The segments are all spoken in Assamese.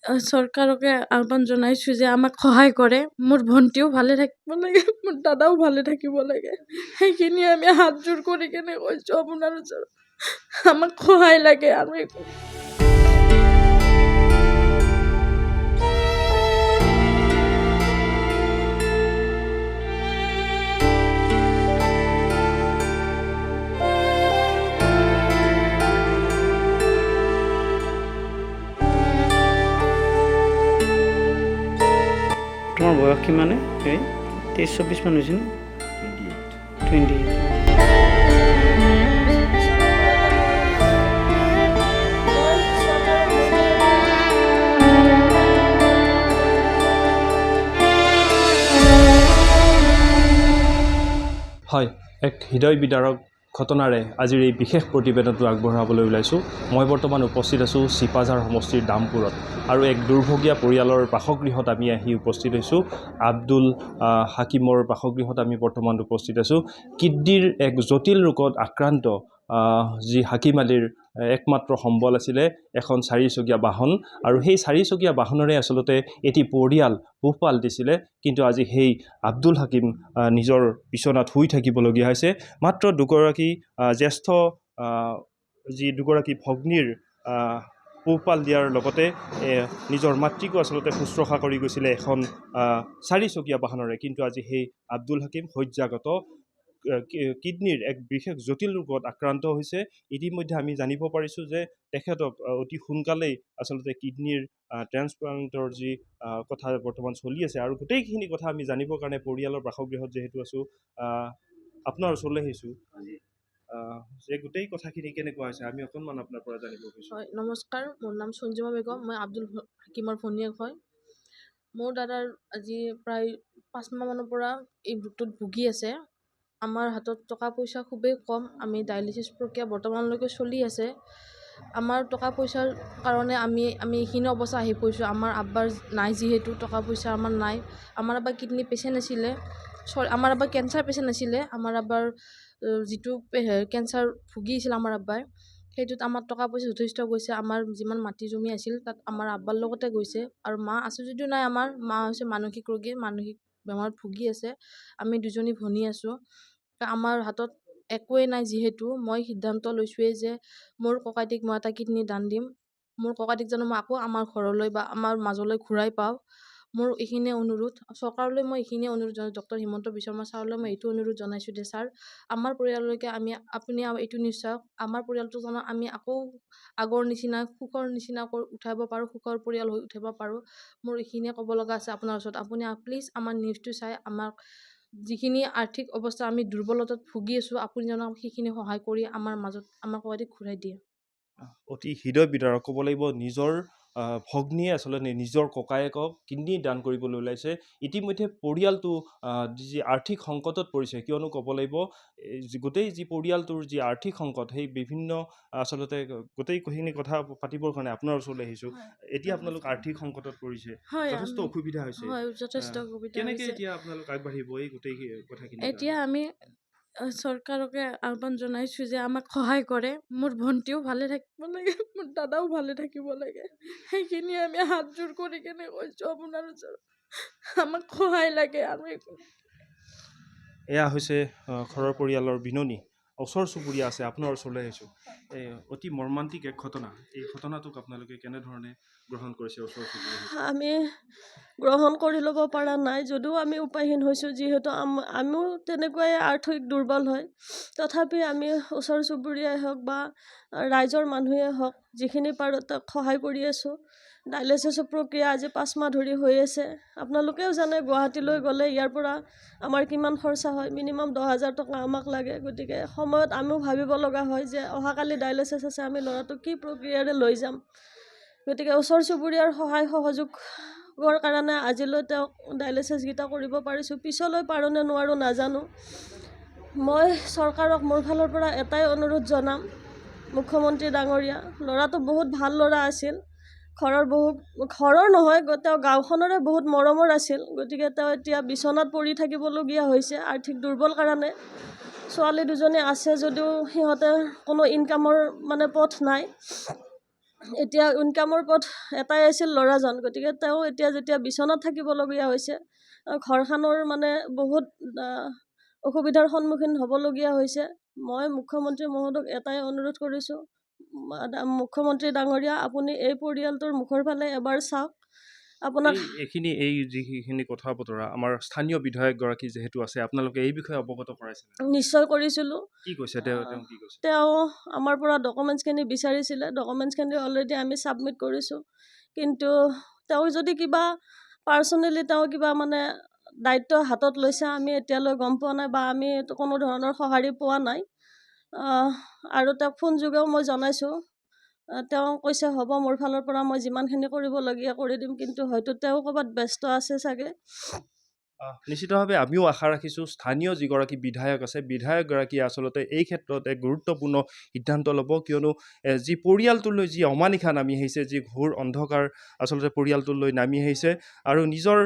চৰকাৰকে আহ্বান জনাইছোঁ যে আমাক সহায় কৰে। মোৰ ভণ্টিও ভালে থাকিব লাগে, মোৰ দাদাও ভালে থাকিব লাগে। সেইখিনি আমি হাতযোৰ কৰি কেনে কৈছোঁ আপোনাৰ ওচৰত, আমাক সহায় লাগে আৰু একো। তোমাৰ বয়স কিমানে? এই 23-24 মান হৈছে ন? 28। হয়, এক হৃদয় বিদাৰক ঘটনাৰে আজিৰ এই বিশেষ প্ৰতিবেদনটো আগবঢ়াবলৈ ওলাইছোঁ। মই বৰ্তমান উপস্থিত আছোঁ চিপাঝাৰ সমষ্টিৰ দামপুৰত আৰু এক দুৰ্ভগীয়া পৰিয়ালৰ বাসগৃহত আমি আহি উপস্থিত হৈছোঁ। আব্দুল হাকিমৰ বাসগৃহত আমি বৰ্তমান উপস্থিত আছোঁ। কিডনীৰ এক জটিল ৰোগত আক্ৰান্ত যি হাকিম আলীৰ একমাত্ৰ সম্বল আছিলে এখন 4চকীয়া বাহন, আৰু সেই 4চকীয়া বাহনেৰে আচলতে এটি পৰিয়াল পোহপাল দিছিলে। কিন্তু আজি সেই আব্দুল হাকিম নিজৰ বিচনাত শুই থাকিবলগীয়া হৈছে। মাত্ৰ দুগৰাকী জ্যেষ্ঠ দুগৰাকী ভগ্নীৰ পোহপাল দিয়াৰ লগতে নিজৰ মাতৃকো আচলতে শুশ্ৰূষা কৰি গৈছিলে এখন 4চকীয়া বাহনেৰে। কিন্তু আজি সেই আব্দুল হাকিম শয্যাগত কিডনীৰ এক বিশেষ জটিল ৰোগত আক্ৰান্ত হৈছে। ইতিমধ্যে আমি জানিব পাৰিছোঁ যে তেখেতক অতি সোনকালেই আচলতে কিডনীৰ ট্ৰেন্সপ্লান্টৰ যি কথা বৰ্তমান চলি আছে, আৰু গোটেইখিনি কথা আমি জানিবৰ কাৰণে পৰিয়ালৰ বাসগৃহত যিহেতু আছোঁ, আপোনাৰ ওচৰলৈ আহিছোঁ যে গোটেই কথাখিনি কেনেকুৱা হৈছে আমি অকণমান আপোনাৰ পৰা জানিব বিচাৰিছোঁ। হয়, নমস্কাৰ, মোৰ নাম সঞ্জীমা বেগম, মই আব্দুল হাকিমৰ ভনীয়েক হয়। মোৰ দাদাৰ আজি প্ৰায় 5 মাহমানৰ পৰা এই ৰোগটোত ভুগি আছে। আমাৰ হাতত টকা পইচা খুবেই কম, আমি ডায়েলিচিছ প্ৰক্ৰিয়া বৰ্তমানলৈকে চলি আছে। আমাৰ টকা পইচাৰ কাৰণে আমি এইখিনি অৱস্থা আহি পৰিছোঁ। আমাৰ আব্বাৰ নাই, যিহেতু টকা পইচা আমাৰ নাই। আমাৰ আব্বা কিডনী পেচেণ্ট আছিলে, আমাৰ আব্বা কেঞ্চাৰ পেচেণ্ট আছিলে। আমাৰ আব্বাৰ যিটো কেঞ্চাৰ ভুগিছিল আমাৰ আব্বাই, সেইটোত আমাৰ টকা পইচা যথেষ্ট গৈছে। আমাৰ যিমান মাটি জমি আছিল তাত আমাৰ আব্বাৰ লগতে গৈছে, আৰু মা আছে যদিও নাই। আমাৰ মা হৈছে মানসিক ৰোগী, মানসিক বেমাৰত ভুগি আছে। আমি দুজনী ভনী আছোঁ। আমাৰ হাতত একোৱেই নাই, যিহেতু মই সিদ্ধান্ত লৈছোঁৱেই যে মোৰ ককাইটিক মই এটা কিডনী দান দিম। মোৰ ককাইটিক জানো মই আকৌ আমাৰ ঘৰলৈ বা আমাৰ মাজলৈ ঘূৰাই পাওঁ। মোৰ এইখিনিয়ে অনুৰোধ চৰকাৰলৈ, মই এইখিনিয়ে অনুৰোধ জনাইছোঁ। ডক্টৰ হিমন্ত বিশ্ব শৰ্মা ছাৰলৈ মই এইটো অনুৰোধ জনাইছোঁ যে ছাৰ, আমাৰ পৰিয়াললৈকে আপুনি এইটো নিশ্চয় আমাৰ পৰিয়ালটো জানো আমি আকৌ আগৰ নিচিনা সুখৰ নিচিনা উঠাব পাৰোঁ, সুখৰ পৰিয়াল হৈ উঠিব পাৰোঁ। মোৰ এইখিনিয়ে ক'ব লগা আছে আপোনাৰ ওচৰত। আপুনি প্লিজ আমাৰ নিউজটো চাই আমাক যিখিনি আৰ্থিক অৱস্থা আমি দুৰ্বলতাত ভুগি আছোঁ, আপুনি জানো সেইখিনি সহায় কৰি আমাৰ মাজত আমাৰ ককাইটিক ঘূৰাই দিয়ে। অতি হৃদয় বিদাৰক ক'ব লাগিব। নিজৰ ভগ্নীয়ে আচলতে নিজৰ ককায়েকক কিডনী দান কৰিবলৈ ওলাইছে। ইতিমধ্যে পৰিয়ালটো যি আৰ্থিক সংকটত পৰিছে, কিয়নো ক'ব লাগিব গোটেই যি পৰিয়ালটোৰ যি আৰ্থিক সংকট, সেই বিভিন্ন আচলতে গোটেইখিনি কথা পাতিবৰ কাৰণে আপোনাৰ ওচৰলৈ আহিছোঁ। এতিয়া আপোনালোক আৰ্থিক সংকটত পৰিছে, যথেষ্ট অসুবিধা হৈছে। যথেষ্ট অসুবিধা কেনেকৈ হৈছে। এতিয়া আপোনালোক আগবাঢ়িব এই গোটেই কথাখিনি? এতিয়া আমি চৰকাৰকে আহ্বান জনাইছোঁ যে আমাক সহায় কৰে। মোৰ ভণ্টিও ভালে থাকিব লাগে, মোৰ দাদাও ভালে থাকিব লাগে। সেইখিনি আমি হাতযোৰ কৰি কেনে কৈছোঁ আপোনাৰ ওচৰত, আমাক সহায় লাগে আৰু একো। এয়া হৈছে ঘৰৰ পৰিয়ালৰ বিননি। ওচৰ চুবুৰীয়া আছে, আপোনাৰ ওচৰলৈ আহিছোঁ। এই অতি মৰ্মান্তিক এক ঘটনা, এই ঘটনাটোক আপোনালোকে কেনেধৰণে গ্ৰহণ কৰিছে? ওচৰ চুবুৰীয়া আমি গ্ৰহণ কৰি ল'ব পৰা নাই, যদিও আমি উপায়হীন হৈছোঁ, যিহেতু আমিও তেনেকুৱাই আৰ্থিক দুৰ্বল হয়। তথাপি আমি ওচৰ চুবুৰীয়াই হওক বা ৰাইজৰ মানুহেই হওক, যিখিনি পাৰোঁ তাক সহায় কৰি আছোঁ। ডায়েলিচিছৰ প্ৰক্ৰিয়া আজি 5 মাহ ধৰি হৈ আছে। আপোনালোকেও জানে, গুৱাহাটীলৈ গ'লে ইয়াৰ পৰা আমাৰ কিমান খৰচা হয়, মিনিমাম 10,000 টকা আমাক লাগে। গতিকে সময়ত আমিও ভাবিব লগা হয় যে অহাকালি ডায়েলিচিছ আছে, আমি ল'ৰাটোক কি প্ৰক্ৰিয়াৰে লৈ যাম। গতিকে ওচৰ চুবুৰীয়াৰ সহায় সহযোগৰ কাৰণে আজিলৈ তেওঁক ডায়েলিচিছকেইটা কৰিব পাৰিছোঁ। পিছলৈ পাৰোঁ নে নোৱাৰোঁ নাজানো। মই চৰকাৰক মোৰ ফালৰ পৰা এটাই অনুৰোধ জনাম, মুখ্যমন্ত্ৰী ডাঙৰীয়া, ল'ৰাটো বহুত ভাল ল'ৰা আছিল, ঘৰৰ নহয়, তেওঁ গাঁওখনৰে বহুত মৰমৰ আছিল। গতিকে তেওঁ এতিয়া বিচনাত পৰি থাকিবলগীয়া হৈছে আৰ্থিক দুৰ্বল কাৰণে। ছোৱালী দুজনী আছে যদিও সিহঁতে কোনো ইনকামৰ পথ নাই। এতিয়া ইনকামৰ পথ এটাই আছিল ল'ৰাজন, গতিকে তেওঁ এতিয়া যেতিয়া বিচনাত থাকিবলগীয়া হৈছে, ঘৰখনৰ মানে বহুত অসুবিধাৰ সন্মুখীন হ'বলগীয়া হৈছে। মই মুখ্যমন্ত্ৰী মহোদয়ক এটাই অনুৰোধ কৰিছোঁ, মুখ্যমন্ত্ৰী ডাঙৰীয়া, আপুনি এই পৰিয়ালটোৰ মুখৰ ফালে এবাৰ চাওক। আপোনাক এই যিখিনি কথা বতৰা আমাৰ স্থানীয় বিধায়কগৰাকী যিহেতু আছে, আপোনালোকে এই বিষয়ে অৱগত কৰাইছে? নিশ্চয় কৰিছিলোঁ। কি কৈছে তেওঁ কি কৈছে? তেওঁ আমাৰ পৰা ডকুমেণ্টছখিনি বিচাৰিছিলে, ডকুমেণ্টছখিনি অলৰেডি আমি ছাবমিট কৰিছোঁ। কিন্তু তেওঁ যদি কিবা পাৰ্চনেলি তেওঁ কিবা মানে দায়িত্ব হাতত লৈছে, আমি এতিয়ালৈ গম পোৱা নাই বা আমি কোনো ধৰণৰ সঁহাৰি পোৱা নাই। আৰু তেওঁক ফোন যোগেও মই জনাইছোঁ। তেওঁ কৈছে হ'ব, মোৰ ফালৰ পৰা মই যিমানখিনি কৰিবলগীয়া কৰি দিম, কিন্তু হয়তো তেওঁ ক'ৰবাত ব্যস্ত আছে চাগে। নিশ্চিতভাৱে আমিও আশা ৰাখিছোঁ স্থানীয় যিগৰাকী বিধায়ক আছে, বিধায়কগৰাকীয়ে আচলতে এই ক্ষেত্ৰত এক গুৰুত্বপূৰ্ণ সিদ্ধান্ত ল'ব, কিয়নো যি পৰিয়ালটোলৈ যি অমানিশা নামি আহিছে, যি ঘোৰ অন্ধকাৰ আচলতে পৰিয়ালটোলৈ নামি আহিছে, আৰু নিজৰ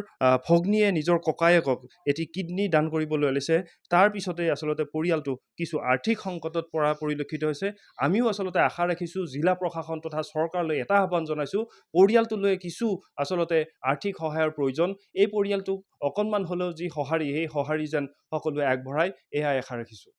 ভগ্নীয়ে নিজৰ ককায়েকক এটি কিডনী দান কৰিবলৈ লৈছে, তাৰ পিছতে আচলতে পৰিয়ালটো কিছু আৰ্থিক সংকটত পৰা পৰিলক্ষিত হৈছে। আমিও আচলতে আশা ৰাখিছোঁ, জিলা প্ৰশাসন তথা চৰকাৰলৈ এটা আহ্বান জনাইছোঁ, পৰিয়ালটোলৈ কিছু আচলতে আৰ্থিক সহায়ৰ প্ৰয়োজন। এই পৰিয়ালটোক অকণমান হ'লেও যি সঁহাৰি, সেই সঁহাৰি যেন সকলোৱে আগবঢ়ায়, এয়াই আশা ৰাখিছোঁ।